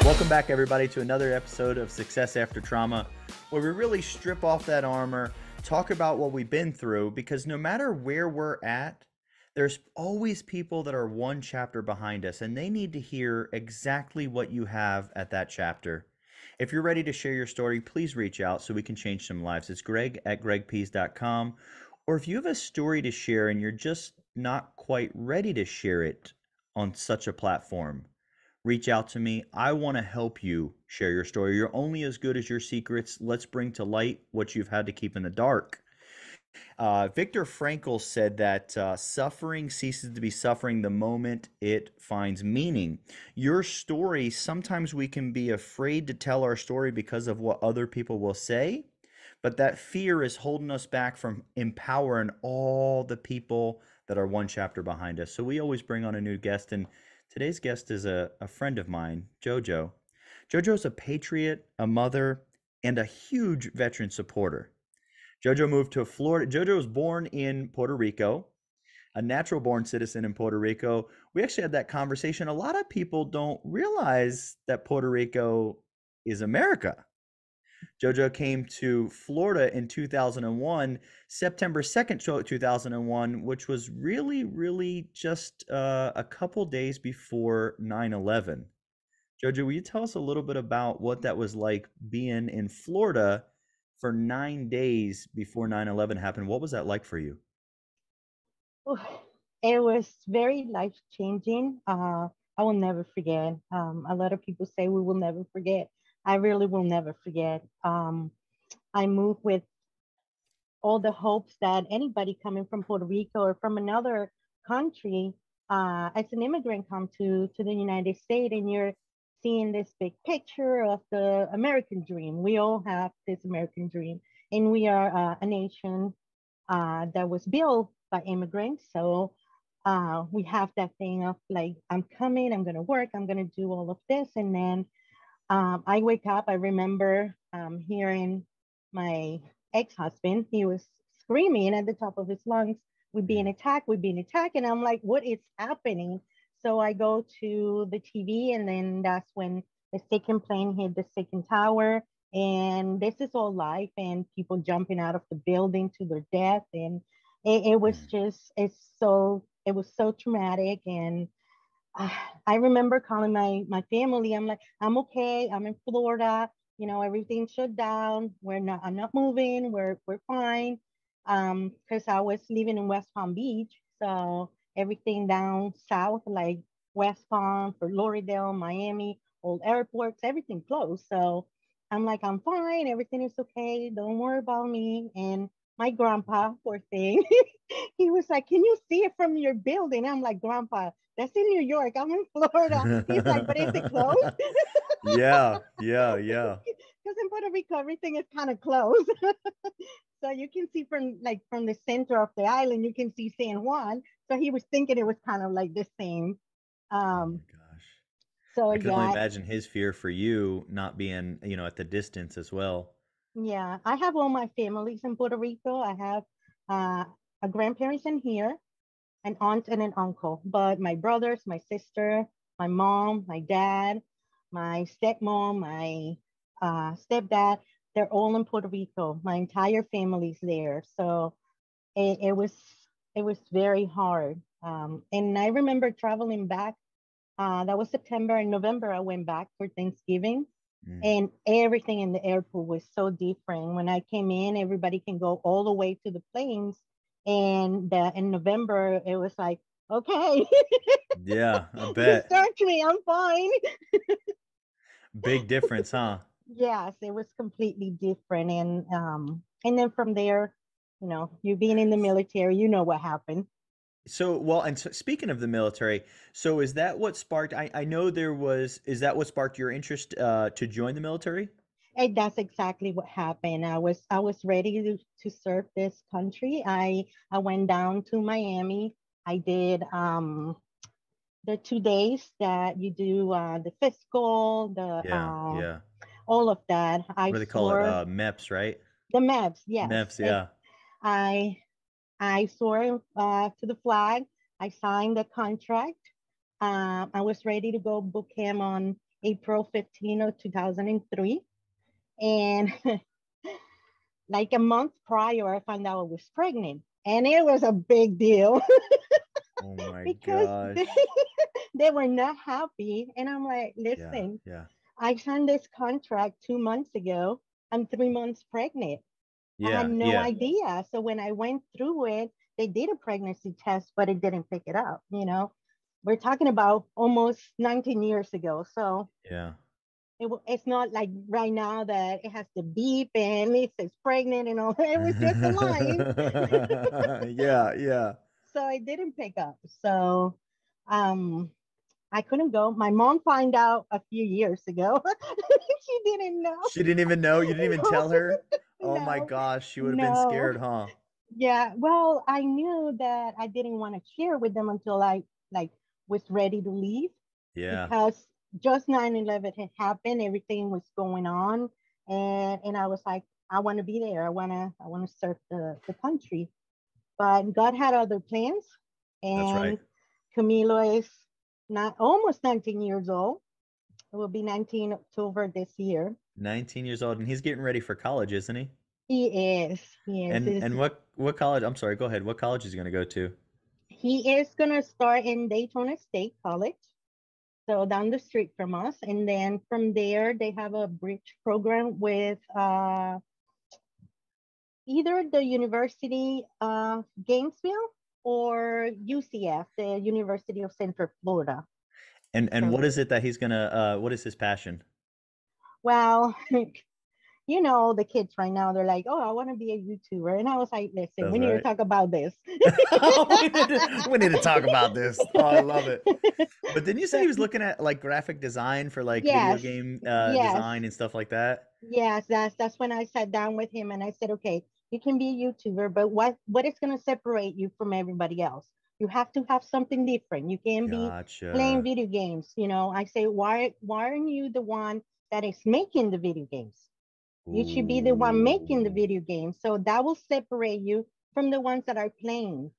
Welcome back, everybody, to another episode of Success After Trauma, where we really strip off that armor, talk about what we've been through, because no matter where we're at, there's always people that are one chapter behind us, and they need to hear exactly what you have at that chapter. If you're ready to share your story, please reach out so we can change some lives. It's greg@gregpihs.com. Or if you have a story to share and you're just not quite ready to share it on such a platform, reach out to me. I want to help you share your story. You're only as good as your secrets. Let's bring to light what you've had to keep in the dark. Viktor Frankl said that suffering ceases to be suffering the moment it finds meaning. Your story, sometimes we can be afraid to tell our story because of what other people will say, but that fear is holding us back from empowering all the people that are one chapter behind us. So we always bring on a new guest, and today's guest is a friend of mine, JoJo. JoJo's a patriot, a mother, and a huge veteran supporter. JoJo moved to Florida. JoJo was born in Puerto Rico, a natural born citizen in Puerto Rico. We actually had that conversation. A lot of people don't realize that Puerto Rico is America. JoJo came to Florida in 2001, September 2nd, 2001, which was really just a couple days before 9/11. JoJo, will you tell us a little bit about what that was like being in Florida for 9 days before 9/11 happened? What was that like for you? It was very life changing. I will never forget. A lot of people say we will never forget. I really will never forget. I moved with all the hopes that anybody coming from Puerto Rico or from another country, as an immigrant, come to the United States, and you're seeing this big picture of the American dream. We all have this American dream, and we are a nation that was built by immigrants. So we have that thing of like, I'm coming, I'm going to work, I'm going to do all of this. And then I wake up, I remember hearing my ex-husband, he was screaming at the top of his lungs, we're being attacked, we're being attacked. And I'm like, what is happening? So I go to the TV, and then that's when the second plane hit the second tower. And this is all live, and people jumping out of the building to their death. And it was just, it was so traumatic. And I remember calling my family. I'm like, I'm okay. I'm in Florida. You know, everything shut down. I'm not moving. We're fine. Because I was living in West Palm Beach, so everything down south, like West Palm, Fort Lauderdale, Miami, all airports, everything closed. So I'm like, I'm fine. Everything is okay. Don't worry about me. And my grandpa, poor thing, he was like, can you see it from your building? I'm like, Grandpa, that's in New York. I'm in Florida. He's like, but is it closed? Yeah. Because in Puerto Rico, everything is kind of closed. So you can see from the center of the island, you can see San Juan. So he was thinking it was kind of like the same. Oh Um, my gosh. so I can only yeah, imagine his fear for you not being, at the distance as well. yeah. I have all my families in Puerto Rico. I have a grandparents in here, an aunt and an uncle. But my brothers, my sister, my mom, my dad, my stepmom, my stepdad, they're all in Puerto Rico. My entire family's there. So it was very hard. And I remember traveling back. That was September and November. I went back for Thanksgiving, Mm. and everything in the airport was so different. When I came in, everybody can go all the way to the planes, and in November it was like, okay, Yeah, I just bet. search me, I'm fine. Big difference, huh? Yes, it was completely different, and then from there, you being in the military, you know what happened. So speaking of the military, so is that what sparked, I know is that what sparked your interest to join the military? And that's exactly what happened. I was ready to serve this country. I went down to Miami. I did the 2 days that you do, the physical, the Yeah. all of that. I What do they call it? saw MEPS, right? the maps. Yes, MEPS, yeah. I I saw to the flag. I signed the contract. I was ready to go book him on April 15 of 2003. And like a month prior, I found out I was pregnant. And it was a big deal Oh my because gosh. they were not happy. And I'm like, Yeah, listen, yeah, I signed this contract 2 months ago. I'm 3 months pregnant. I had yeah, no yeah. idea. So when I went through it, they did a pregnancy test, but it didn't pick it up. We're talking about almost 19 years ago. So Yeah. it's not like right now that it has to beep and it says pregnant and all. It was just a line. Yeah, yeah. So I didn't pick up. So um, I couldn't go. My mom found out a few years ago. She didn't know. She didn't even know. You didn't even No, tell her? Oh my no, gosh, she would have been no. scared, huh? Yeah, well, I knew that I didn't want to share with them until I like was ready to leave Yeah. because just 9/11 had happened, everything was going on, and I was like, I want to be there. I want to serve the country. But God had other plans, That's right. and Camilo is not almost 19 years old. It will be 19 October this year. 19 years old and he's getting ready for college, isn't he? He is. He is. And what college? I'm sorry, go ahead. What college is he going to go to? He is gonna start in Daytona State College, so down the street from us, and then from there they have a bridge program with either the University of Gainesville or UCF, the University of Central Florida. And what So, is it that he's going to what is his passion? well, the kids right now, they're like, oh, I want to be a YouTuber. And I was like, listen, That's we need to right. talk about this. We need to talk about this. Oh, I love it. But didn't you say So, he was looking at like graphic design for like video yes, game yes, design and stuff like that? yes. That's when I sat down with him and I said, okay, you can be a YouTuber, but what is going to separate you from everybody else? You have to have something different. You can't be playing Gotcha. video games. I say, why aren't you the one that is making the video games? You should be the one making the Ooh. video game. So that will separate you from the ones that are playing.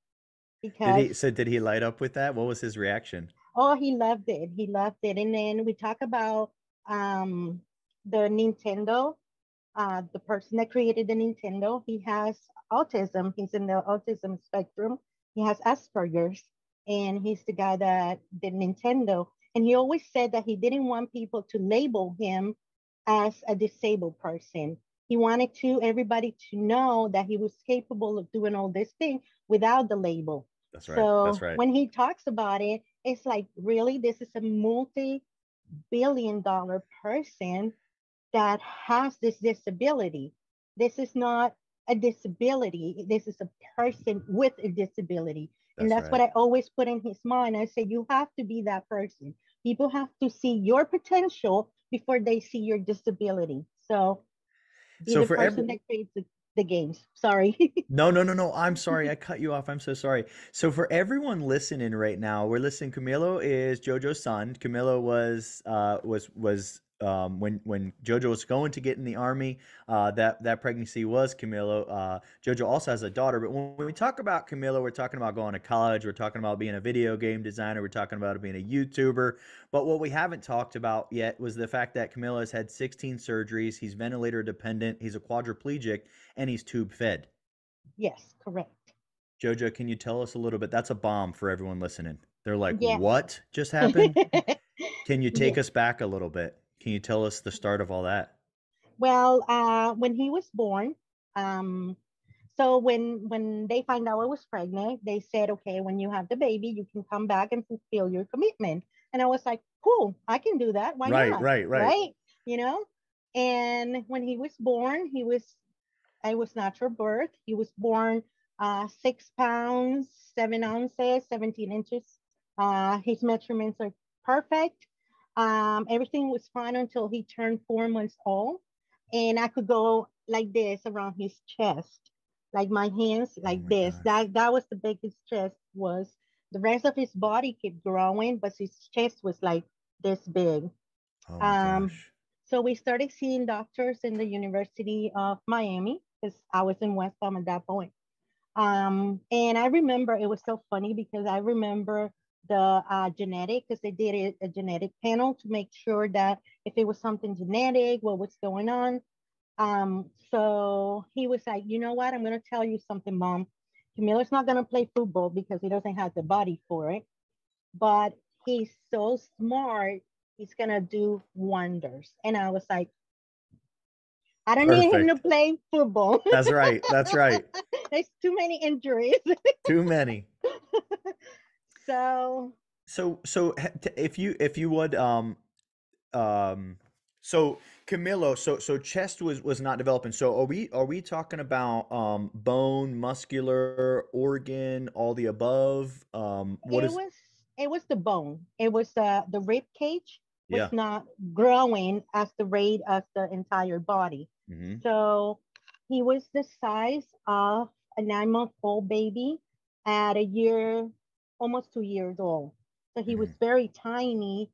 Did Because, he so did he light up with that? What was his reaction? oh, he loved it. He loved it. And then we talk about um, the Nintendo. The person that created the Nintendo, he has autism. He's in the autism spectrum. He has Asperger's, and he's the guy that did Nintendo. And he always said that he didn't want people to label him as a disabled person. He wanted to everybody to know that he was capable of doing all this thing without the label. That's right. That's So right. when he talks about it, it's like, really, this is a multi-billion-dollar person that has this disability. This is not a disability. This is a person with a disability. And That's that's what right. I always put in his mind. I say, you have to be that person. People have to see your potential before they see your disability. So be So the for every person that creates the games. Sorry. No, no, no, no. I'm sorry. I cut you off. I'm so sorry. So for everyone listening right now, we're listening. Camilo is Jojo's son. Camilo was when Jojo was going to get in the army. That pregnancy was Camilo. Jojo also has a daughter. But when we talk about Camilo, we're talking about going to college. We're talking about being a video game designer. We're talking about being a YouTuber. But what we haven't talked about yet was the fact that Camilo has had 16 surgeries. He's ventilator dependent. He's a quadriplegic, and he's tube fed. Yes, correct. Jojo, can you tell us a little bit? That's a bomb for everyone listening. They're like, Yeah. what just happened? Can you take Yeah. us back a little bit? Can you tell us the start of all that? Well, when he was born, um, so when they find out I was pregnant, they said, okay, when you have the baby, you can come back and fulfill your commitment. And I was like, cool, I can do that. Why Right, not? right, right. Right? You know? And when he was born, I was natural birth. He was born 6 pounds, 7 ounces, 17 inches. His measurements are perfect. Everything was fine until he turned 4 months old. And I could go like this around his chest, like my hands Oh like my this. gosh. That was the biggest chest was. The rest of his body kept growing, but his chest was like this big. Oh my Um, gosh. so we started seeing doctors in the University of Miami because I was in West Palm at that point. And I remember it was so funny because I remember the genetic, because they did a genetic panel to make sure that if it was something genetic, what was going on. So he was like, you know what? I'm going to tell you something, Mom. Camilo's not going to play football because he doesn't have the body for it, but he's so smart. He's going to do wonders. And I was like, I don't need him to Perfect. play football. That's right. That's right. There's too many injuries. Too many. So If you would um so Camilo, so chest was not developing. So are we talking about bone, muscular, organ, all the above? What it is was it was the bone. It was the rib cage was yeah. not growing as the rate of the entire body. Mm-hmm. So he was the size of a 9-month-old baby at a year, almost 2 years old. So he was Mm-hmm. very tiny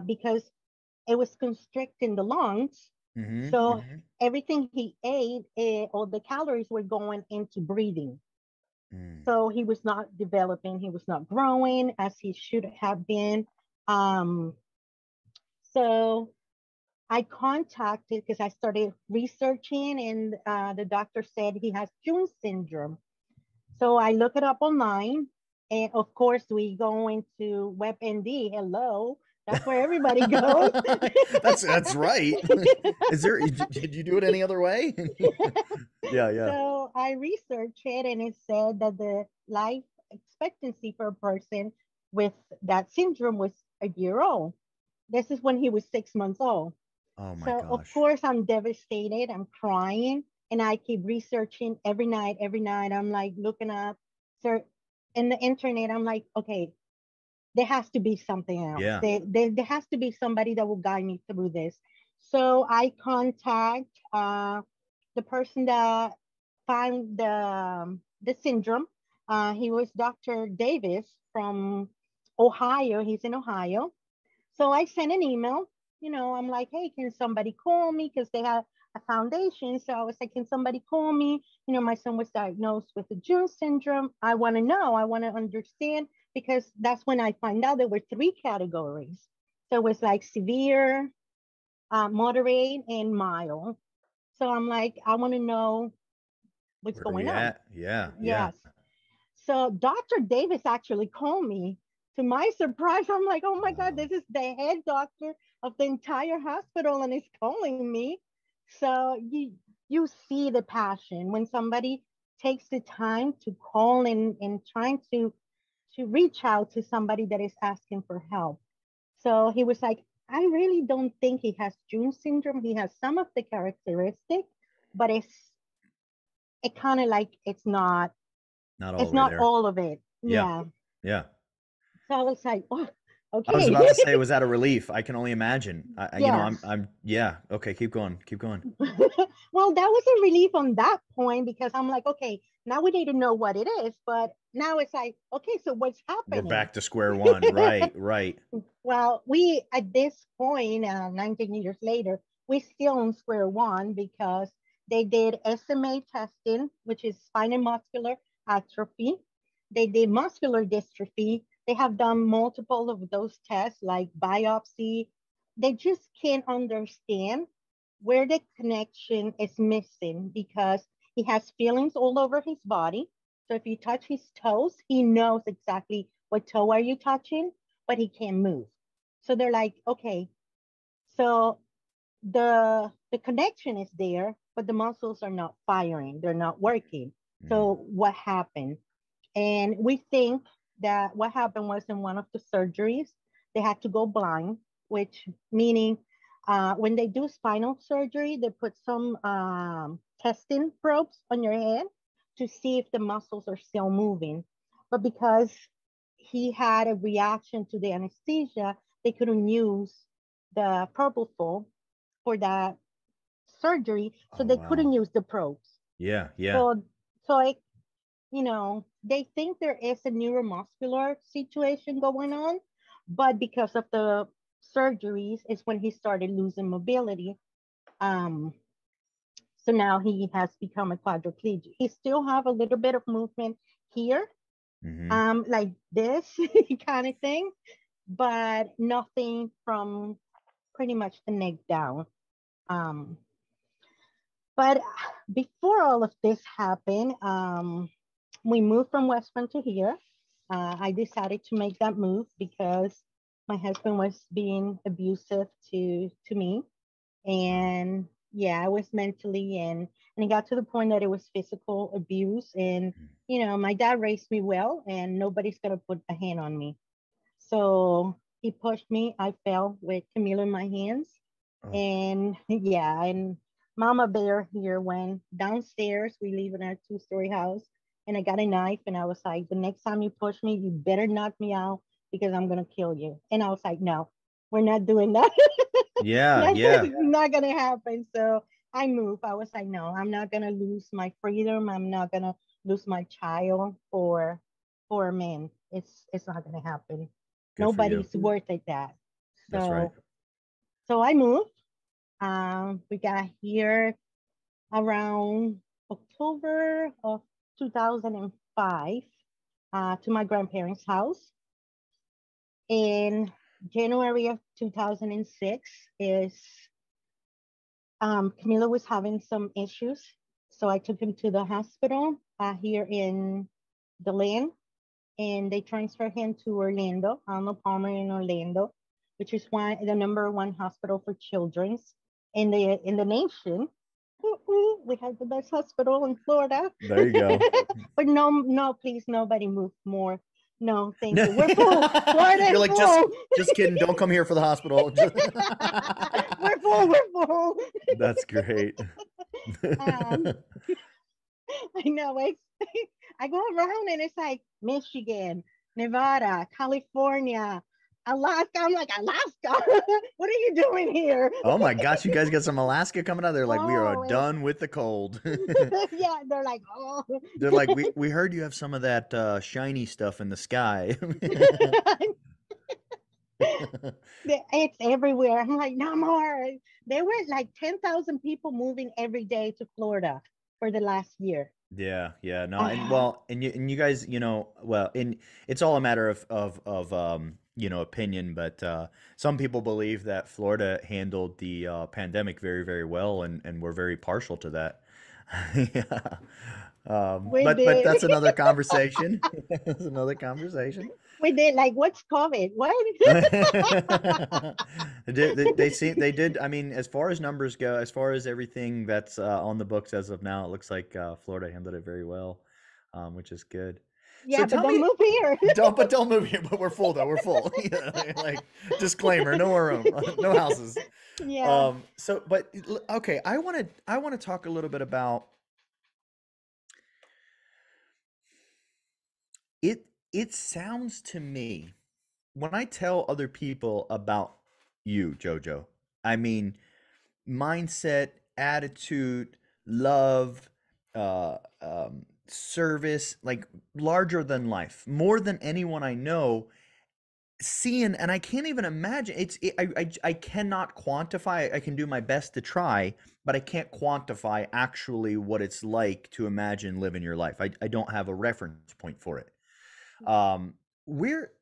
because it was constricting the lungs. Mm-hmm. So Mm-hmm. everything he ate, all the calories were going into breathing. Mm. So he was not developing, he was not growing as he should have been. Um, so I contacted because I started researching, and the doctor said he has June syndrome. So I look it up online, and of course we go into WebMD. Hello, that's where everybody goes. That's right. Is there did you do it any other way? Yeah, yeah. So I researched it, and it said that the life expectancy for a person with that syndrome was a year old. This is when he was 6 months old. Oh my So of gosh. course I'm devastated. I'm crying, and I keep researching every night. Every night I'm like looking up, so in the internet. I'm like, okay, there has to be something else. Yeah. There has to be somebody that will guide me through this. So I contact the person that found the syndrome. He was Dr. Davis from Ohio. He's in Ohio. So I sent an email. I'm like, hey, can somebody call me? Because they have a foundation. So I was like, can somebody call me? My son was diagnosed with the June syndrome. I want to know. I want to understand, because that's when I find out there were three categories. So it was like severe, moderate, and mild. So I'm like, I want to know what's Where are we going on. at? Yeah, yeah. Yes. So Dr. Davis actually called me. To my surprise, I'm like, oh my God, Wow. this is the head doctor of the entire hospital and he's calling me. So you see the passion when somebody takes the time to call and trying to reach out to somebody that is asking for help. So he was like, I really don't think he has June syndrome. He has some of the characteristics, but it kind of like Not all it's the way not there. all of it. Yeah, Yeah. yeah. So I was like, oh, I was okay. about to say, was that a relief? I can only imagine. Yes. Yeah. Okay, keep going, keep going. Well, that was a relief on that point, because I'm like, okay, now we need to know what it is. But now it's like, okay, so what's We're happening? back to square one. Right, right. Well, we at this point, 19 years later, we still on square one, because they did SMA testing, which is spinal muscular atrophy. They did muscular dystrophy. They have done multiple of those tests, like biopsy. They just can't understand where the connection is missing, because he has feelings all over his body. So if you touch his toes, he knows exactly what toe are you touching, but he can't move. So they're like, okay, so the connection is there, but the muscles are not firing, they're not working. Mm. So what happened? And we think that what happened was in one of the surgeries, they had to go blind, which meaning when they do spinal surgery, they put some testing probes on your head to see if the muscles are still moving. But because he had a reaction to the anesthesia, they couldn't use the propofol for that surgery, so Oh they wow. couldn't use the probes. Yeah, yeah. So, so it, they think there is a neuromuscular situation going on, but because of the surgeries is when he started losing mobility. Um, so now he has become a quadriplegic. He still have a little bit of movement here, Mm-hmm. like this kind of thing, but nothing from pretty much the neck down. Um, but before all of this happened, we moved from West Point to here. I decided to make that move because my husband was being abusive to me, and yeah, I was mentally and it got to the point that it was physical abuse. And my dad raised me well, and nobody's gonna put a hand on me. So he pushed me. I fell with Camila in my hands. Oh, And yeah, and Mama Bear here went downstairs. We live in a two-story house. And I got a knife, and I was like, the next time you push me, you better knock me out because I'm going to kill you. And I was like, no, we're not doing that. yeah, That's yeah. not going to happen. So I moved. I was like, no, I'm not going to lose my freedom. I'm not going to lose my child for a man. It's not going to happen. Good for you. Nobody's worth it that. That's right. So I moved. We got here around October of 2005 to my grandparents' house. In January of 2006 is Camila was having some issues, so I took him to the hospital here in the land, and they transferred him to Orlando, Arnold Palmer in Orlando, which is the number one hospital for children in the nation. We have the best hospital in Florida. There you go. But no, no, please, nobody move more. No, thank No. you. We're full. Florida You're is like, just full. just kidding. Don't come here for the hospital. We're full. We're full. That's great. um, I know. I go around and it's like Michigan, Nevada, California, Alaska. I'm like, Alaska? What are you doing here? Oh my gosh, you guys got some Alaska coming out. They're like, we are Oh, done with the cold. yeah. They're like, oh. They're like, we heard you have some of that shiny stuff in the sky. It's everywhere. I'm like, no more. There were like 10,000 people moving every day to Florida for the last year. Yeah, yeah, no, and Ah, well, and you guys, well, and it's all a matter of opinion, but some people believe that Florida handled the pandemic very, very well, and we're very partial to that. Yeah. we But did. that's another conversation. That's another conversation. We did. Like, what's COVID? What? They did. I mean, as far as numbers go, as far as everything that's on the books as of now, it looks like Florida handled it very well, which is good. So Yeah, but tell don't me, move here. don't move here. But we're full though. We're full. Like disclaimer, no more room, no houses. Yeah. But okay, I want to talk a little bit about it. It sounds to me when I tell other people about you, Jojo, I mean mindset, attitude, love, service, like larger than life, more than anyone I know. Seeing, and I can't even imagine. I cannot quantify. I can do my best to try, but I can't quantify actually what it's like to imagine living your life. I don't have a reference point for it. We're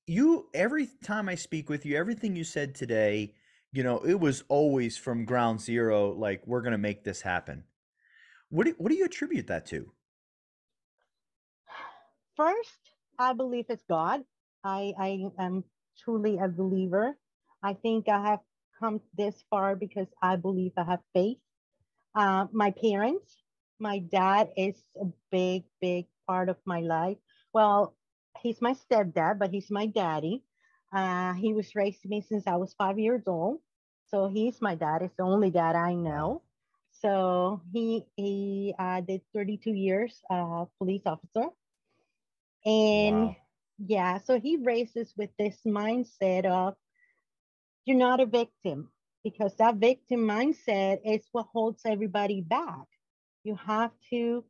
you every time I speak with you, everything you said today, it was always from ground zero, like we're gonna make this happen. What do you attribute that to? First, I believe it's God. I am truly a believer. I think I have come this far because I believe I have faith. My parents, my dad is a big, big part of my life. Well, he's my stepdad, but he's my daddy. He was raised me since I was 5 years old. So he's my dad. It's the only dad I Wow. know. So he did 32 years police officer. And Wow. yeah, so he raises with this mindset of you're not a victim because that victim mindset is what holds everybody back. You have to,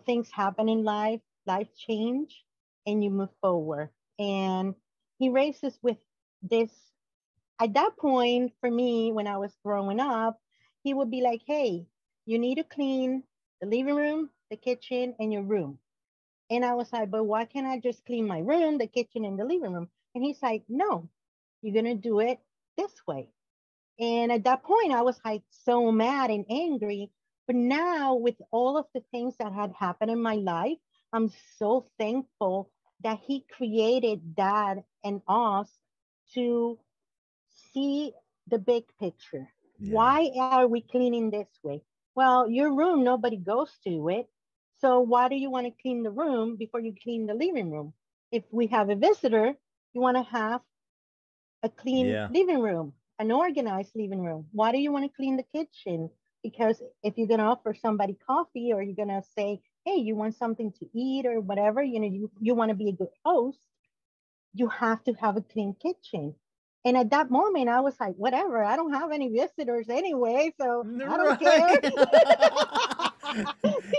things happen in life, life change, and you move forward. And he raises with this. At that point, for me, when I was growing up, he would be like, hey, you need to clean the living room, the kitchen, and your room. And I was like, but why can't I just clean my room, the kitchen, and the living room? And he's like, no, you're going to do it this way. And at that point, I was like so mad and angry. But now, with all of the things that had happened in my life, I'm so thankful that he created that and us to see the big picture. Yeah. Why are we cleaning this way? Well, your room, nobody goes to it. So why do you want to clean the room before you clean the living room? If we have a visitor, you want to have a clean Yeah. living room, an organized living room. Why do you want to clean the kitchen? Because if you're going to offer somebody coffee or you're going to say, hey, you want something to eat or whatever, you want to be a good host, you have to have a clean kitchen. And at that moment, I was like, whatever, I don't have any visitors anyway, so I don't care. Right.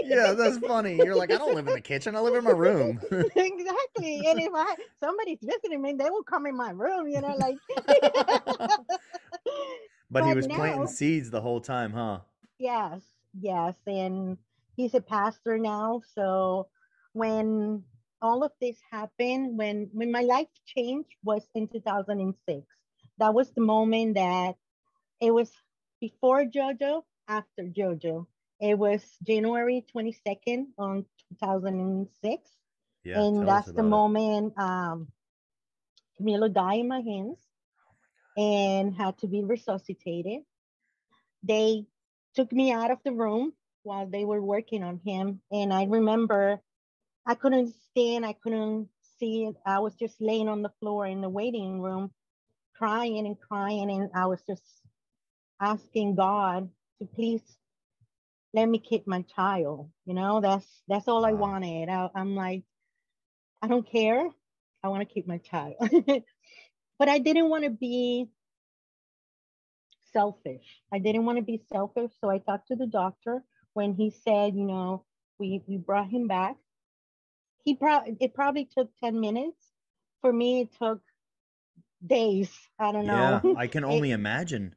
Yeah, that's funny. You're like, I don't live in the kitchen. I live in my room. Exactly. And if somebody's visiting me, they will come in my room, like. But he But was planting now, seeds the whole time, huh? yes, yes. And he's a pastor now. So when all of this happened, when my life changed was in 2006. That was the moment that it was before JoJo, after JoJo. It was January 22nd on 2006. Yeah, And tell us that's the about it. moment Camilo died in my hands and had to be resuscitated. They took me out of the room while they were working on him. And I remember I couldn't stand, I couldn't see it. I was just laying on the floor in the waiting room, crying and crying. And I was just asking God to please let me keep my child. That's all I Wow. wanted. I'm like, I don't care. I want to keep my child. But I didn't want to be selfish. I didn't want to be selfish. So I talked to the doctor when he said, we brought him back. It probably took 10 minutes. For me, it took days. I don't know. Yeah, I can it only imagine.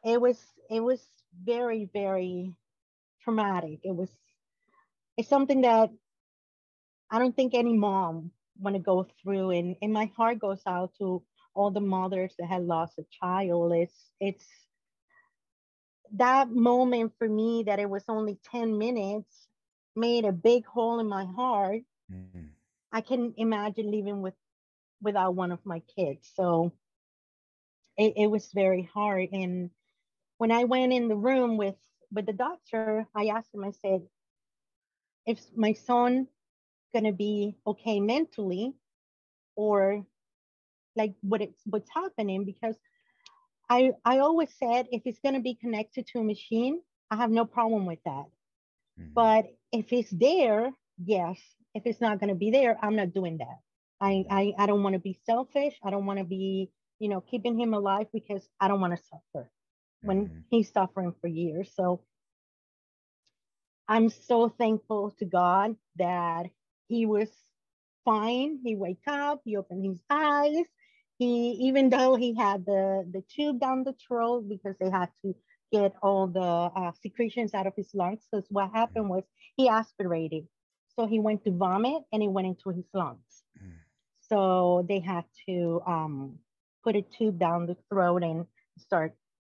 it was it was very, very traumatic. It's something that I don't think any mom want to go through, and my heart goes out to all the mothers that had lost a child. It's that moment for me that it was only 10 minutes made a big hole in my heart. Mm. I can imagine living without one of my kids. So it was very hard. And when I went in the room with the doctor, I asked him, I said, if my son gonna be okay mentally, or like what's happening, because I always said if it's gonna be connected to a machine, I have no problem with that. Hmm. But if it's there, yes. If it's not gonna be there, I'm not doing that. I don't want to be selfish. I don't want to be, keeping him alive because I don't want to suffer when Hmm. he's suffering for years. So I'm so thankful to God that he was fine. He wake up, he opened his eyes. Even though he had the tube down the throat because they had to get all the secretions out of his lungs. Because what happened was he aspirated, so he went to vomit and it went into his lungs. Hmm. So they had to put a tube down the throat and start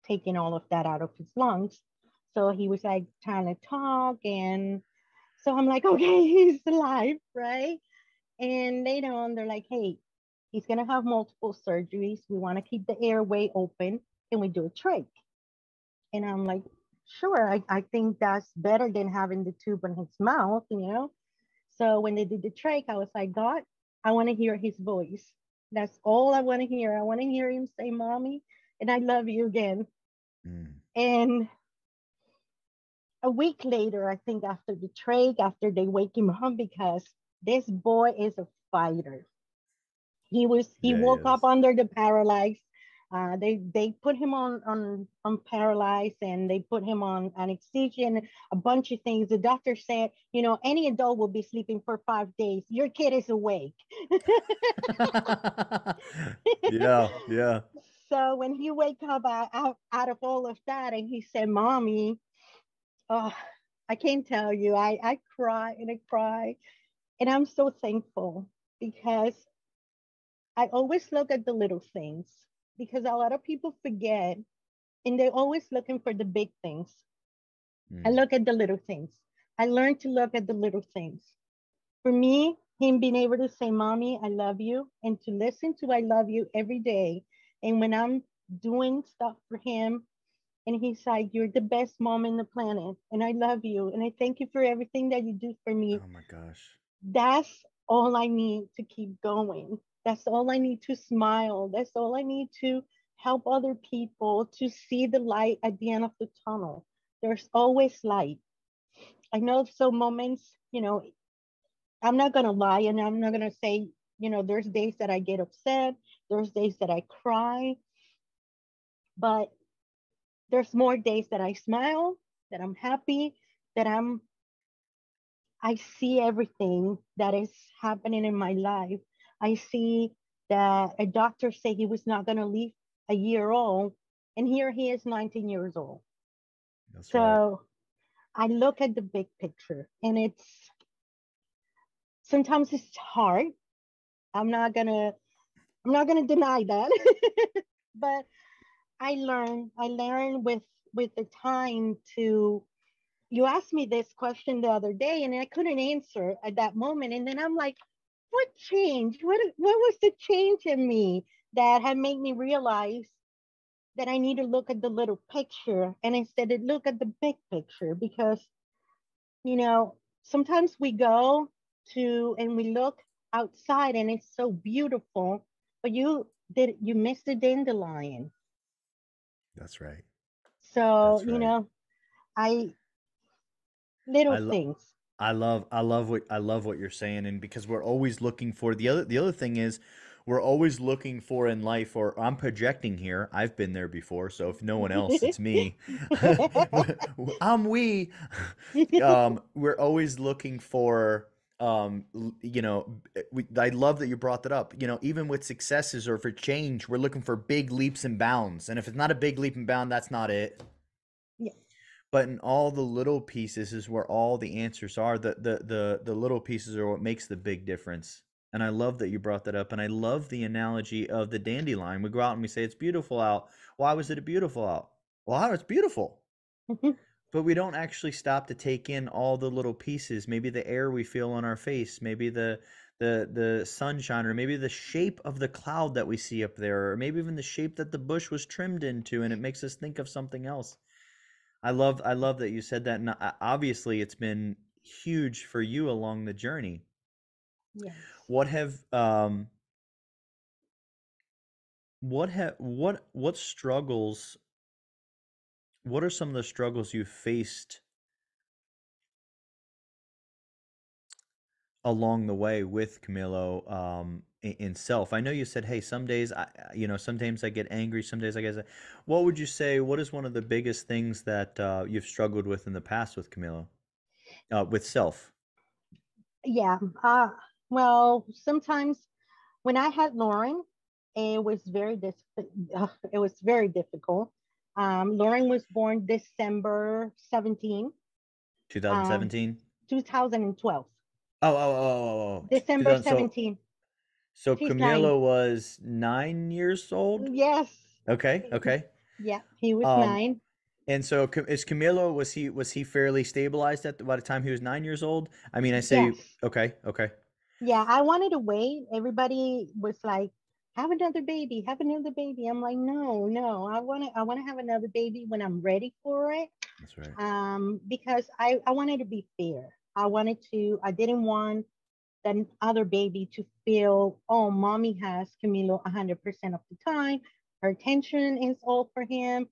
taking all of that out of his lungs. So he was like trying to talk. And so I'm like, okay, he's alive, right? And later on, they're like, hey, he's going to have multiple surgeries. We want to keep the airway open. Can we do a trach? And I'm like, sure, I think that's better than having the tube in his mouth. So when they did the trach, I was like, God, I want to hear his voice. That's all I want to hear. I want to hear him say, Mommy, and I love you again. Mm. And a week later, I think after the trach, after they wake him up, because this boy is a fighter. He Yeah, he woke up is. under the paralyzed. They put him on paralyzed, and they put him on anesthesia and a bunch of things. The doctor said, any adult will be sleeping for 5 days. Your kid is awake. Yeah, yeah. So when he wake up out of all of that, and he said, "Mommy, oh, I can't tell you. I cry and I cry." And I'm so thankful because I always look at the little things because a lot of people forget and they're always looking for the big things. I Mm. look at the little things. I learned to look at the little things. For me, him being able to say, Mommy, I love you, and to listen to I love you every day. And when I'm doing stuff for him, and he's like, You're the best mom in the planet, and I love you, and I thank you for everything that you do for me. Oh my gosh. That's all I need to keep going. That's all I need to smile. That's all I need to help other people to see the light at the end of the tunnel. There's always light. I know some moments, I'm not going to lie and I'm not going to say, there's days that I get upset, there's days that I cry, but there's more days that I smile, that I'm happy, that I see everything that is happening in my life. I see that a doctor said he was not going to live a year old, and here he is 19 years old. That's right. So I look at the big picture, and it's sometimes it's hard. I'm not gonna I'm not gonna deny that, but I learn with the time to. You asked me this question the other day, and I couldn't answer at that moment, and then I'm like, what changed? What was the change in me that had made me realize that I need to look at the little picture and instead of look at the big picture? Because sometimes we go to and we look outside and it's so beautiful, but you miss the dandelion. That's right. So, That's right. I little I love things. I love what you're saying, and because we're always looking for the other thing is we're always looking for in life, or I'm projecting here. I've been there before, so if no one else, it's me. I'm we. We're always looking for I love that you brought that up. Even with successes or for change, we're looking for big leaps and bounds, and if it's not a big leap and bound, that's not it. Yeah. But in all the little pieces is where all the answers are. The little pieces are what makes the big difference. And I love that you brought that up. And I love the analogy of the dandelion. We go out and we say it's beautiful out. Why was it beautiful out? Well, it's beautiful. But we don't actually stop to take in all the little pieces. Maybe the air we feel on our face, maybe the sunshine, or maybe the shape of the cloud that we see up there, or maybe even the shape that the bush was trimmed into, and it makes us think of something else. I love that you said that, and obviously it's been huge for you along the journey. Yes. What have what struggles? What are some of the struggles you faced along the way with Camilo in self? I know you said, "Hey, some days sometimes I get angry, some days I get." What would you say? What is one of the biggest things that you've struggled with in the past with Camilo, with self? Yeah. Well, sometimes when I had Lauren, it was very difficult. Lauren was born December um, 2017. 2012. Oh. December 2000, so 17. so She's 9. Camilo was 9 years old. Yes. Okay, okay. Yeah, he was Um, 9. and so is Camilo, was he fairly stabilized by the time he was 9 years old? I mean, I say Yes. okay, okay. Yeah, I wanted to wait. Everybody was like, "Have another baby, have another baby." I'm like, "No, no. I want to have another baby when I'm ready for it." That's right. Because I wanted to be fair. I didn't want that other baby to feel, oh, mommy has Camilo 100% of the time. Her attention is all for him,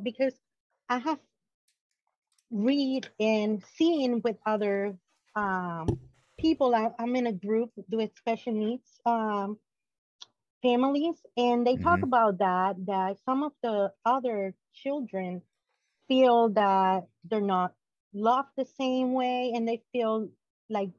because I have read and seen with other um, people. I'm in a group with special needs families, and they talk Mm-hmm. about that some of the other children feel that they're not loved the same way, and they feel like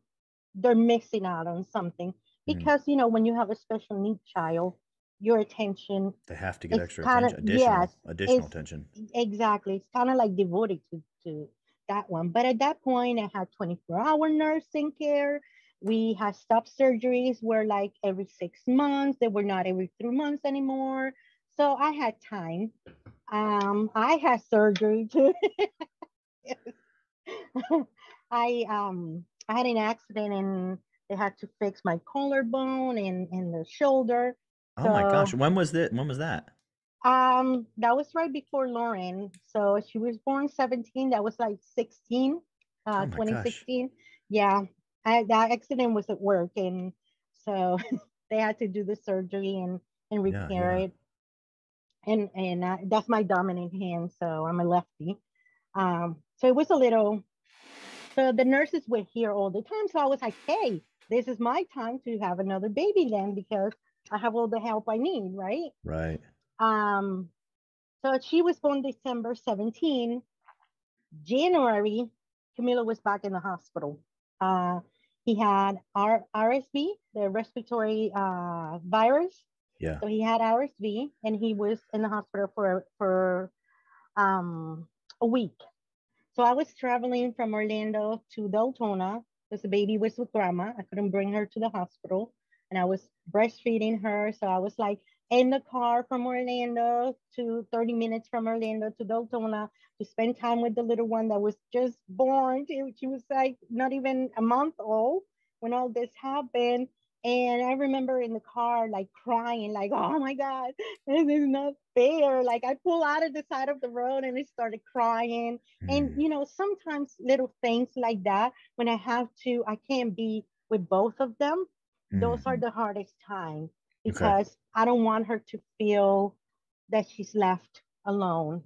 they're missing out on something Mm. because when you have a special need child, your attention They have to get it's extra kind of attention, yes, additional it's attention. exactly, it's kind of like devoted to that one. But at that point I had 24-hour nursing care, We had stopped surgeries were like every 6 months. They were not every 3 months anymore. So I had time. I had surgery too. I had an accident and they had to fix my collarbone and the shoulder. Oh my gosh. So When was that? that was right before Lauren. So she was born 17. That was like 16, Oh my gosh. 2016. Yeah. That accident was at work and so they had to do the surgery and Yeah, repair yeah. it. And that's my dominant hand, so I'm a lefty. So it was a little. So the nurses were here all the time. So I was like, hey, this is my time to have another baby then because I have all the help I need, right? Right. Um, so she was born December 17. January, Camilo was back in the hospital. Uh, he had RSV, the respiratory virus. Yeah. So he had RSV, and he was in the hospital for a week. So I was traveling from Orlando to Deltona because the baby was with grandma. I couldn't bring her to the hospital, and I was breastfeeding her. So I was like in the car from Orlando to 30 minutes from Orlando to Deltona to spend time with the little one that was just born. She was like not even a month old when all this happened. And I remember in the car, like crying, like, oh my God, this is not fair. Like I pull out of the side of the road and I started crying. And, Mm, sometimes little things like that, when I can't be with both of them. Those are mhm. the hardest time Okay. because I don't want her to feel that she's left alone.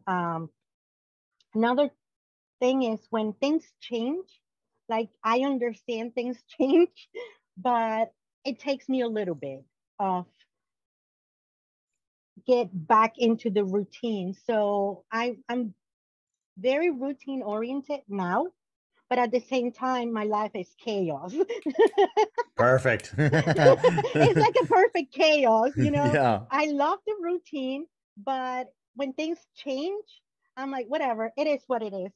Another thing is when things change, like I understand things change, but it takes me a little bit of get back into the routine. So I'm very routine oriented now, but at the same time, my life is chaos. Perfect. It's like a perfect chaos. Yeah. I love the routine, but when things change, I'm like, whatever, it is what it is.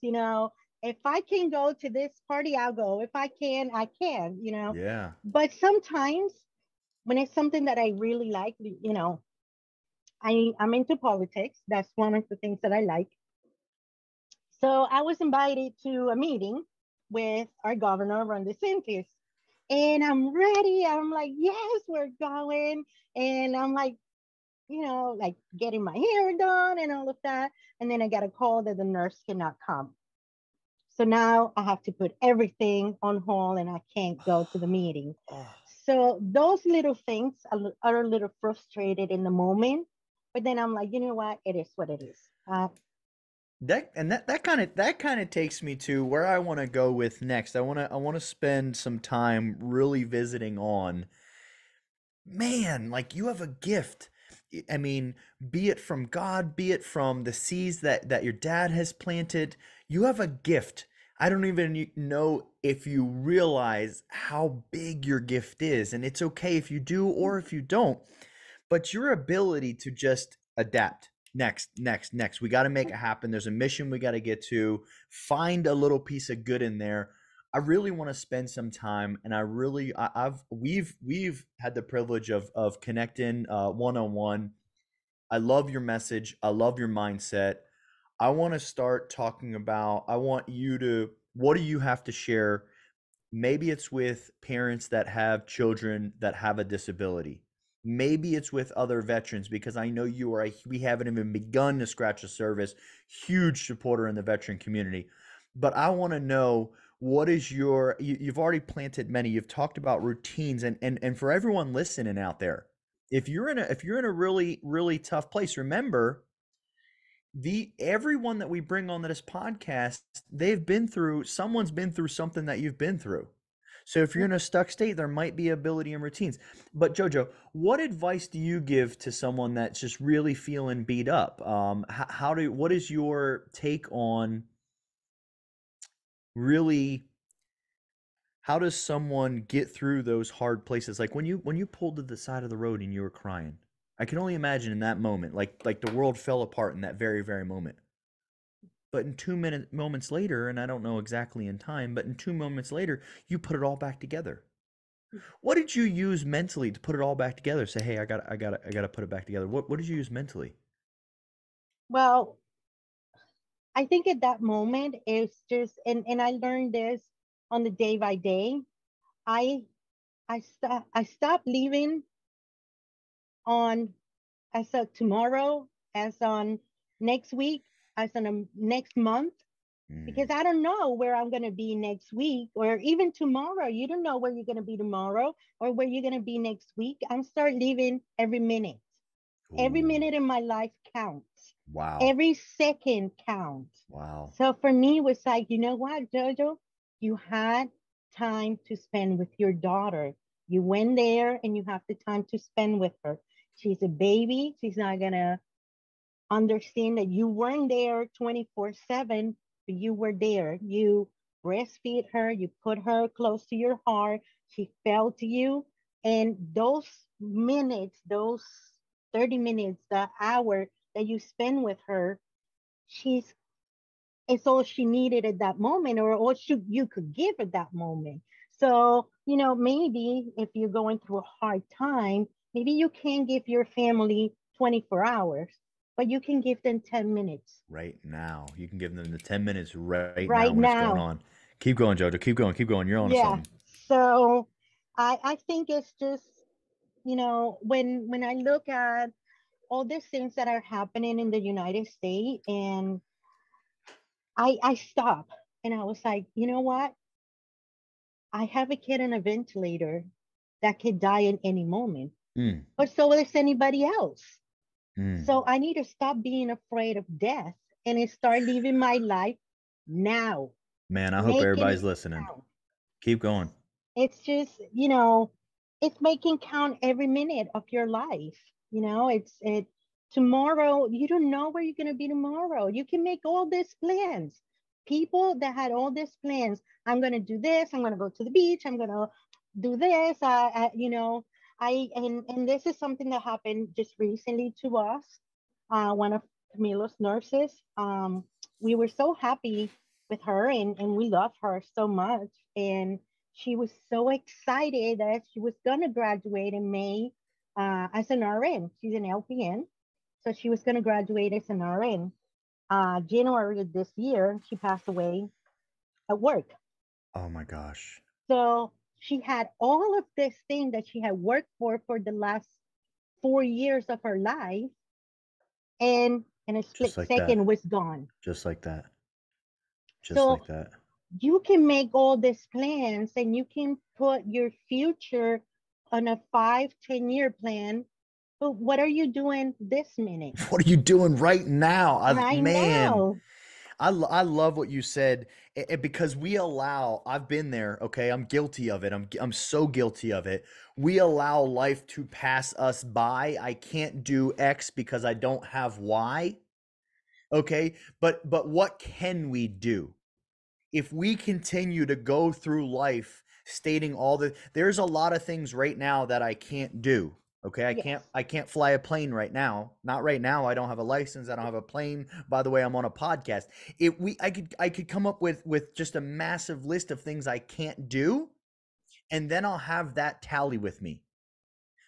If I can go to this party, I'll go. If I can, I can. Yeah. But sometimes when it's something that I really like, I'm into politics. That's one of the things that I like. So I was invited to a meeting with our governor, Ron DeSantis. And I'm ready. I'm like, yes, we're going. And I'm like getting my hair done and all of that. And then I got a call that the nurse cannot come. So now I have to put everything on hold and I can't go to the meeting. Oh. So those little things are a little frustrated in the moment. But then I'm like, you know what? It is what it is. That kind of takes me to where I want to go with next. I want to spend some time really visiting on, man, like you have a gift. I mean, be it from God, be it from the seeds that your dad has planted, you have a gift. I don't even know if you realize how big your gift is, and it's okay if you do or if you don't. But your ability to just adapt, next, next, next, we got to make it happen. There's a mission we got to get to, find a little piece of good in there. I really want to spend some time, and I've we've had the privilege of connecting one on one. I love your message. I love your mindset. I want to start talking about. I want you to. What do you have to share? Maybe it's with parents that have children that have a disability. Maybe it's with other veterans, because I know we haven't even begun to scratch the surface, huge supporter in the veteran community. But I want to know, what is you've already planted many, you've talked about routines, and for everyone listening out there, if you're in a really, really tough place, remember, the everyone that we bring on this podcast, someone's been through something that you've been through. So if you're in a stuck state, there might be ability and routines. But Jojo, what advice do you give to someone that's just really feeling beat up? What is your take on, really, how does someone get through those hard places? Like when you pulled to the side of the road and you were crying. I can only imagine in that moment, like the world fell apart in that very, very moment. But in 2 moments later, and I don't know exactly in time, but in 2 moments later, you put it all back together. What did you use mentally to put it all back together? Say, hey, I gotta put it back together. What did you use mentally? Well, I think at that moment it's just, and I learned this on the day by day. I I stopped living on as of tomorrow, as on next week, as on next month, because Mm. I don't know where I'm going to be next week or even tomorrow. You don't know where you're going to be tomorrow or where you're going to be next week. I'm start living every minute. Every Ooh, minute in my life counts. wow, Every second counts. wow. So for me, it was like, you know what, Jojo? You had time to spend with your daughter. You went there and you have the time to spend with her. She's a baby. She's not going to understand that you weren't there 24/7, but you were there. You breastfeed her, you put her close to your heart, she felt you. And those minutes, those 30 minutes, that hour that you spend with her, she's it's all she needed at that moment, or all you could give at that moment. So, maybe if you're going through a hard time, maybe you can't give your family 24 hours, but you can give them 10 minutes Right now, you can give them the 10 minutes right now right when it's going now. on. Keep going, Jojo. Keep going. Keep going. You're on to Yeah. something. So I think it's just, when I look at all these things that are happening in the United States, and I stop and I was like, you know what? I have a kid on a ventilator that could die in any moment, Mm, but so is anybody else. mm. So I need to stop being afraid of death and start living my life now, Man, I hope making everybody's it listening. count. Keep going. It's just, it's making count every minute of your life. It tomorrow, you don't know where you're going to be tomorrow. You can make all these plans. People that had all these plans, I'm going to do this, I'm going to go to the beach, I'm going to do this. And this is something that happened just recently to us. One of Camilo's nurses, we were so happy with her, and we love her so much. And she was so excited that she was going to graduate in May as an RN. She's an LPN. So she was going to graduate as an RN. January of this year, she passed away at work. Oh my gosh. So she had all of this thing that she had worked for the last 4 years of her life, and in a Just split like that. second was gone. Just like that. Just So like that. you can make all these plans and you can put your future on a 5, 10 year plan. But what are you doing this minute? What are you doing right now? Right Man, now. I love what you said because we allow, I've been there, okay? I'm guilty of it. I'm so guilty of it. We allow life to pass us by. I can't do X because I don't have Y, okay? But what can we do? If we continue to go through life stating there's a lot of things right now that I can't do. Okay, Yes. I can't fly a plane right now. Not right now. I don't have a license. I don't have a plane. By the way, I'm on a podcast. It we I could come up with just a massive list of things I can't do, and then I'll have that tally with me.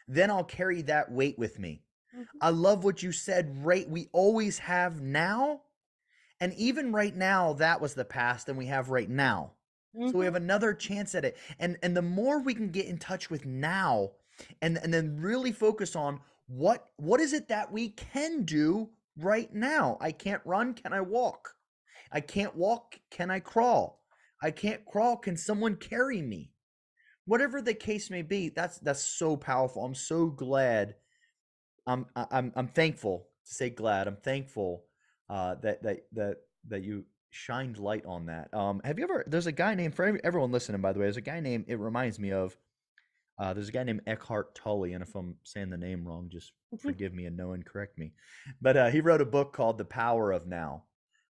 Then I'll carry that weight with me. Hmm. I love what you said, right? We always have now, and even right now, that was the past, and we have right now. So we have Hmm. another chance at it. And the more we can get in touch with now, and then really focus on what is it that we can do right now. I can't run, can I walk? I can't walk, can I crawl? I can't crawl, can someone carry me? Whatever the case may be, that's so powerful. I'm so glad. I'm thankful to say glad. I'm thankful that you shined light on that. Have you ever? There's a guy named for everyone listening, by the way. There's a guy named. It reminds me of. There's a guy named Eckhart Tolle, and if I'm saying the name wrong, just forgive me and know and correct me. But he wrote a book called The Power of Now.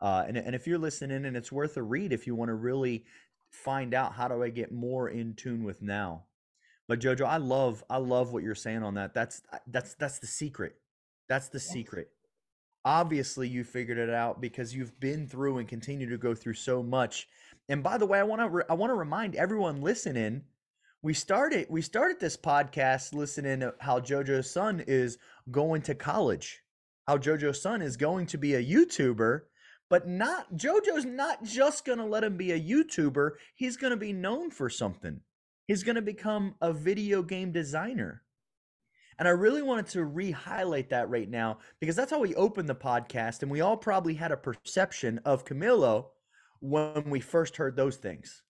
And if you're listening, and it's worth a read if you want to really find out how do I get more in tune with now. But Jojo, I love what you're saying on that. That's the secret. That's the Yes. secret. Obviously, you figured it out because you've been through and continue to go through so much. And by the way, I want to remind everyone listening, we started this podcast listening to how JoJo's son is going to college, how JoJo's son is going to be a YouTuber, but not JoJo's not just going to let him be a YouTuber. He's going to be known for something. He's going to become a video game designer. And I really wanted to re-highlight that right now because that's how we opened the podcast, and we all probably had a perception of Camilo when we first heard those things.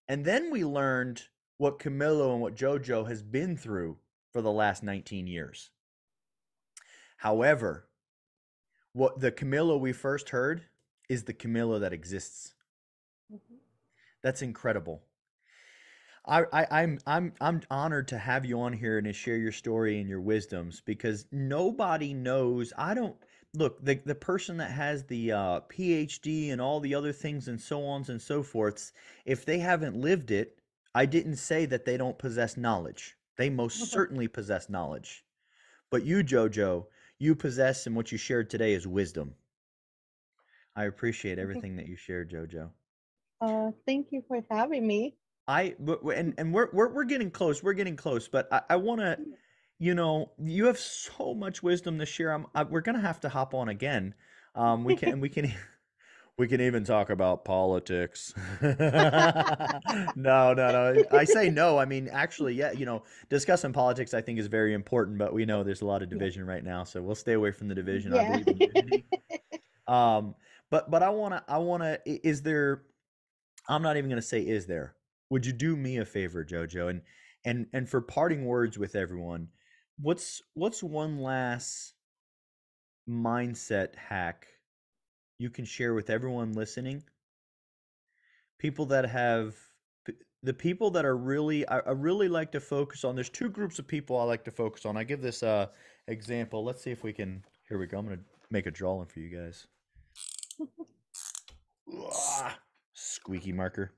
And then we learned what Camilo and what JoJo has been through for the last 19 years. However, what the Camilo we first heard is the Camilo that exists. Mhm. That's incredible. I'm honored to have you on here and to share your story and your wisdoms because nobody knows. I don't look the person that has the PhD and all the other things and so on and so forths. If they haven't lived it, I didn't say that they don't possess knowledge. They most certainly possess knowledge. But you, Jojo, you possess, and what you shared today is wisdom. I appreciate everything that you shared, Jojo. Thank you for having me. And we're getting close. We're getting close, but I want to, you have so much wisdom to share. We're gonna have to hop on again. We can we can even talk about politics. No, no, no. I say no. I mean, actually, yeah. Discussing politics, I think, is very important. But we know there's a lot of Yeah. division right now, so we'll stay away from the division. I Yeah. believe in unity. Um, but I wanna. Is there? I'm not even going to say is there. Would you do me a favor, Jojo, and for parting words with everyone, what's one last mindset hack you can share with everyone listening? People that have the people that are really I really like to focus on. There's two groups of people I like to focus on. I give this example. Let's see if we can. Here we go. I'm going to make a drawing for you guys. Squeaky marker.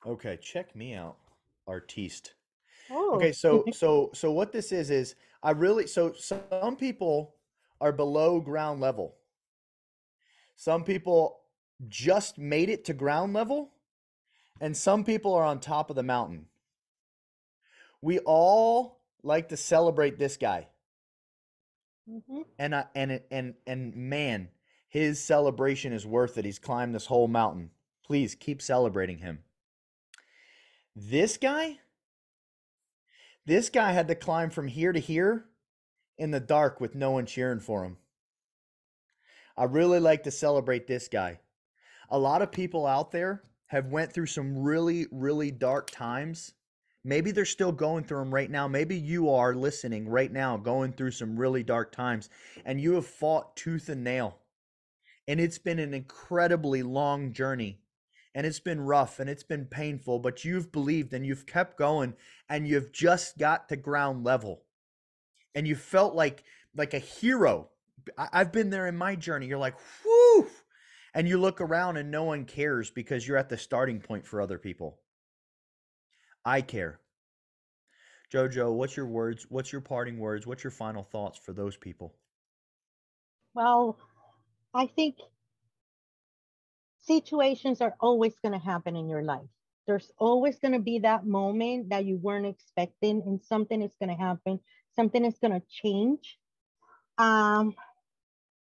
Okay, check me out, artiste. Okay, Oh. so what this is I really so some people are below ground level. Some people just made it to ground level, and some people are on top of the mountain. We all like to celebrate this guy. Mhm. And man, his celebration is worth it. He's climbed this whole mountain. Please keep celebrating him. This guy, this guy had to climb from here to here in the dark with no one cheering for him. I really like to celebrate this guy. A lot of people out there have went through some really, really dark times. Maybe they're still going through them right now. Maybe you are listening right now going through some really dark times and you have fought tooth and nail. And it's been an incredibly long journey. And it's been rough and it's been painful, but you've believed and you've kept going and you've just got to ground level. And you felt like a hero. I've been there in my journey. You're like, whoo, and you look around and no one cares because you're at the starting point for other people. I care. Jojo, what's your words? What's your parting words? What's your final thoughts for those people? Well, I think situations are always going to happen in your life. There's always going to be that moment that you weren't expecting, and something is going to happen. Something is going to change. Um,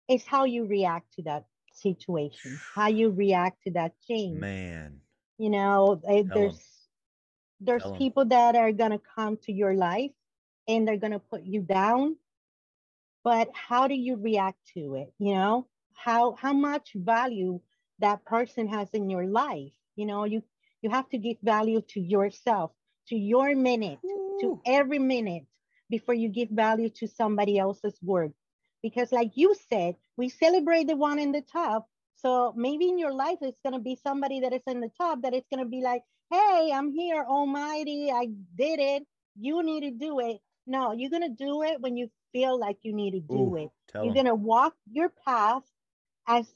it's how you react to that situation, how you react to that change. Man, tell There's him. there's Tell him. people that are going to come to your life and they're going to put you down, but how do you react to it? How much value that person has in your life. You have to give value to yourself, to your minute, to Woo. every minute, before you give value to somebody else's work. Because like you said, we celebrate the one in the top. So maybe in your life it's going to be somebody that is in the top that is going to be like, hey, I'm here, almighty, I did it, you need to do it. No, you're going to do it when you feel like you need to do Ooh, it. tell You're him. going to walk your path as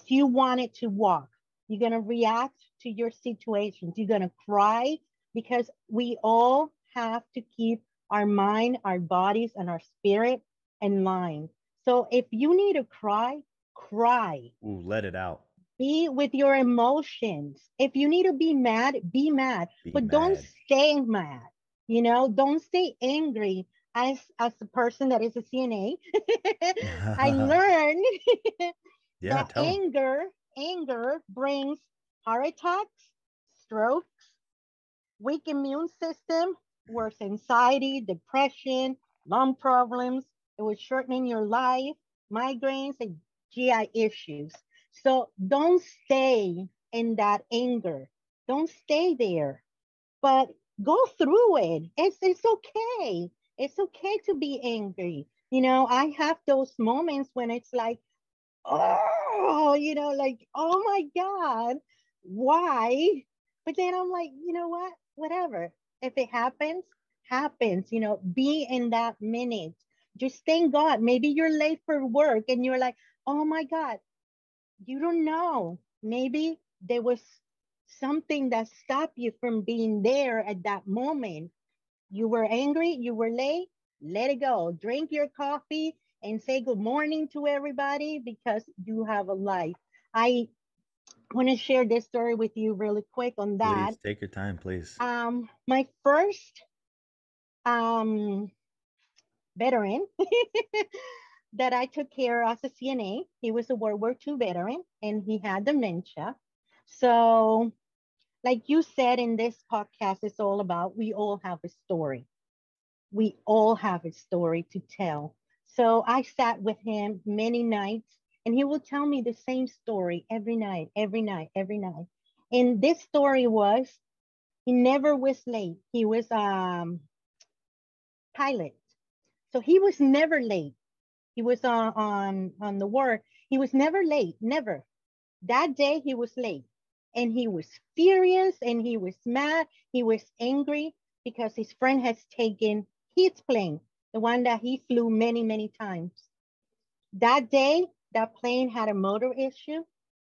you want it to walk. You're going to react to your situations. You're going to cry, because we all have to keep our mind, our bodies, and our spirit in line. So if you need to cry, cry, Ooh, let it out. be with your emotions. If you need to be mad, Be but don't mad. stay mad. Don't stay angry. As a person that is a CNA, I learned Yeah, that tell them. anger brings heart attacks, strokes, weak immune system, worse anxiety, depression, lung problems. It was shortening your life, migraines, and GI issues. So don't stay in that anger. Don't stay there, but go through it. It's okay. It's okay to be angry. I have those moments when it's like, oh, like, oh my God, why? But then I'm like, you know what? Whatever. If it happens, happens. Be in that minute. Just thank God. Maybe you're late for work and you're like, oh my God, you don't know. Maybe there was something that stopped you from being there at that moment. You were angry, you were late, let it go. Drink your coffee and say good morning to everybody because you have a life. I want to share this story with you really quick on that. Please take your time, please. My first um veteran that I took care of as a CNA, he was a World War II veteran and he had dementia. So, like you said in this podcast, it's all about we all have a story. We all have a story to tell. So I sat with him many nights and he would tell me the same story every night, every night, every night. And this story was he never was late. He was pilot. So he was never late. He was on the work. He was never late, never. That day he was late and he was furious and he was mad. He was angry because his friend has taken his plane, the one that he flew many, many times. That day, that plane had a motor issue.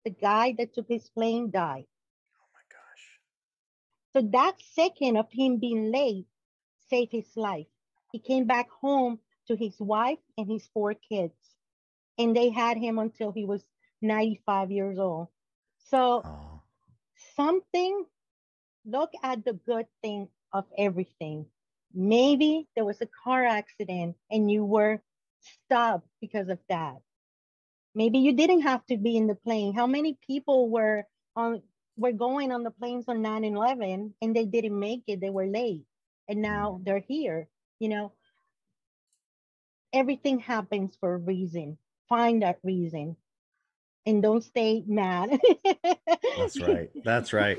The guy that took his plane died. Oh my gosh. So that second of him being late saved his life. He came back home to his wife and his 4 kids, and they had him until he was 95 years old. So Oh, something, look at the good thing of everything. Maybe there was a car accident and you were stopped because of that. Maybe you didn't have to be in the plane. How many people on were going on the planes on 9/11 and they didn't make it? They were late and mm, now they're here. You know, everything happens for a reason. Find that reason and don't stay mad. that's right. That's right.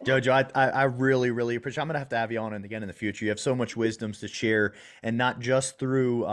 Jojo, I really, really appreciate. I'm gonna have to have you on again in the future. You have so much wisdoms to share, and not just through,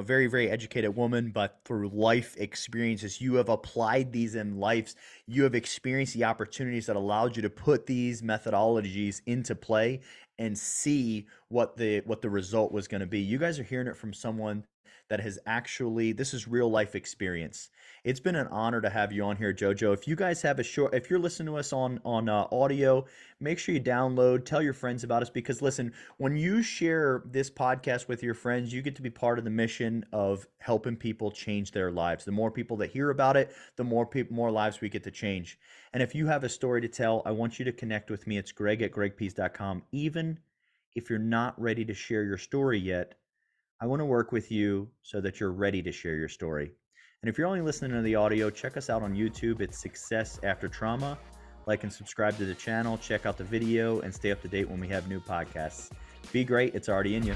very, very educated woman, but through life experiences. You have applied these in lives. You have experienced the opportunities that allowed you to put these methodologies into play and see what the result was going to be. You guys are hearing it from someone that has actually, this is real life experience. It's been an honor to have you on here, Jojo. If you guys have a short, if you're listening to us on audio, make sure you download, tell your friends about us, because listen, when you share this podcast with your friends, you get to be part of the mission of helping people change their lives. The more people that hear about it, the more lives we get to change. And if you have a story to tell, I want you to connect with me. It's greg@gregpihs.com. Even if you're not ready to share your story yet, I want to work with you so that you're ready to share your story. And if you're only listening to the audio, check us out on YouTube. It's Success After Trauma. Like and subscribe to the channel, check out the video, and stay up to date when we have new podcasts. Be great. It's already in you.